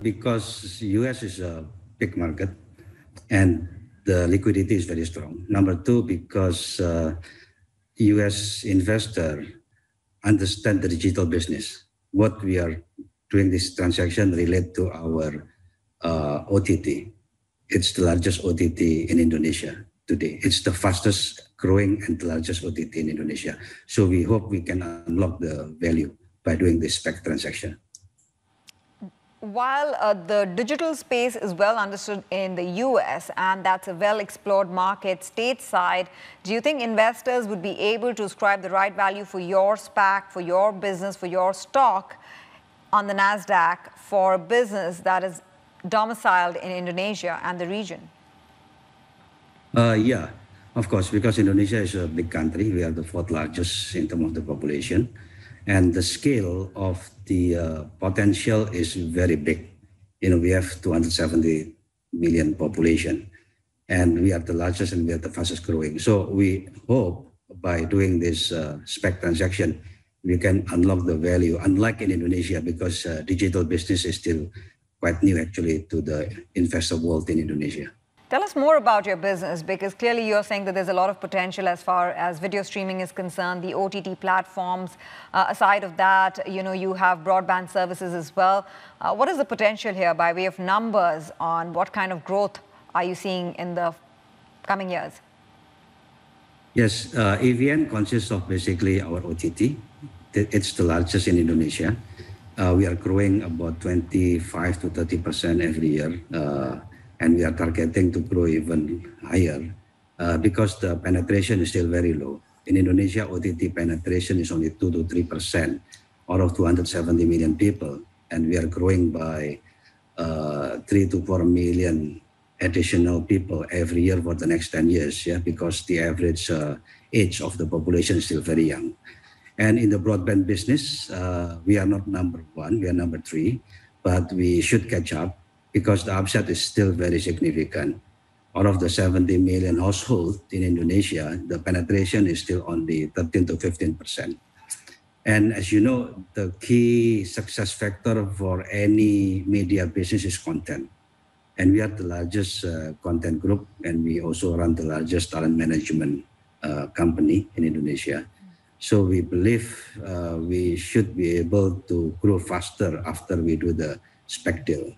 because US is a big market and the liquidity is very strong. Number two, because US investor understand the digital business. What we are doing this transaction relate to our OTT. It's the largest OTT in Indonesia today. It's the fastest growing and the largest OTT in Indonesia. So we hope we can unlock the value by doing this SPAC transaction. While the digital space is well understood in the US and that's a well-explored market stateside, do you think investors would be able to ascribe the right value for your SPAC, for your business, for your stock on the NASDAQ for a business that is domiciled in Indonesia and the region? Yeah, of course, because Indonesia is a big country. We are the fourth largest in terms of the population. And the scale of the potential is very big. We have 270 million population, and we are the largest and we are the fastest growing. So we hope by doing this SPAC transaction, we can unlock the value, unlike in Indonesia, because digital business is still quite new actually to the investor world in Indonesia. Tell us more about your business, because clearly you're saying that there's a lot of potential as far as video streaming is concerned, the OTT platforms. Aside of that, you have broadband services as well. What is the potential here by way of numbers on what kind of growth are you seeing in the coming years? Yes, AVN consists of basically our OTT. It's the largest in Indonesia. We are growing about 25 to 30% every year. And we are targeting to grow even higher because the penetration is still very low. In Indonesia, OTT penetration is only 2 to 3% out of 270 million people. And we are growing by 3 to 4 million additional people every year for the next 10 years, because the average age of the population is still very young. And in the broadband business, we are not number one, we are number 3, but we should catch up, because the upside is still very significant. Out of the 70 million households in Indonesia, the penetration is still only 13 to 15%. And as you know, the key success factor for any media business is content. And we are the largest content group, and we also run the largest talent management company in Indonesia. So we believe we should be able to grow faster after we do the SPAC deal.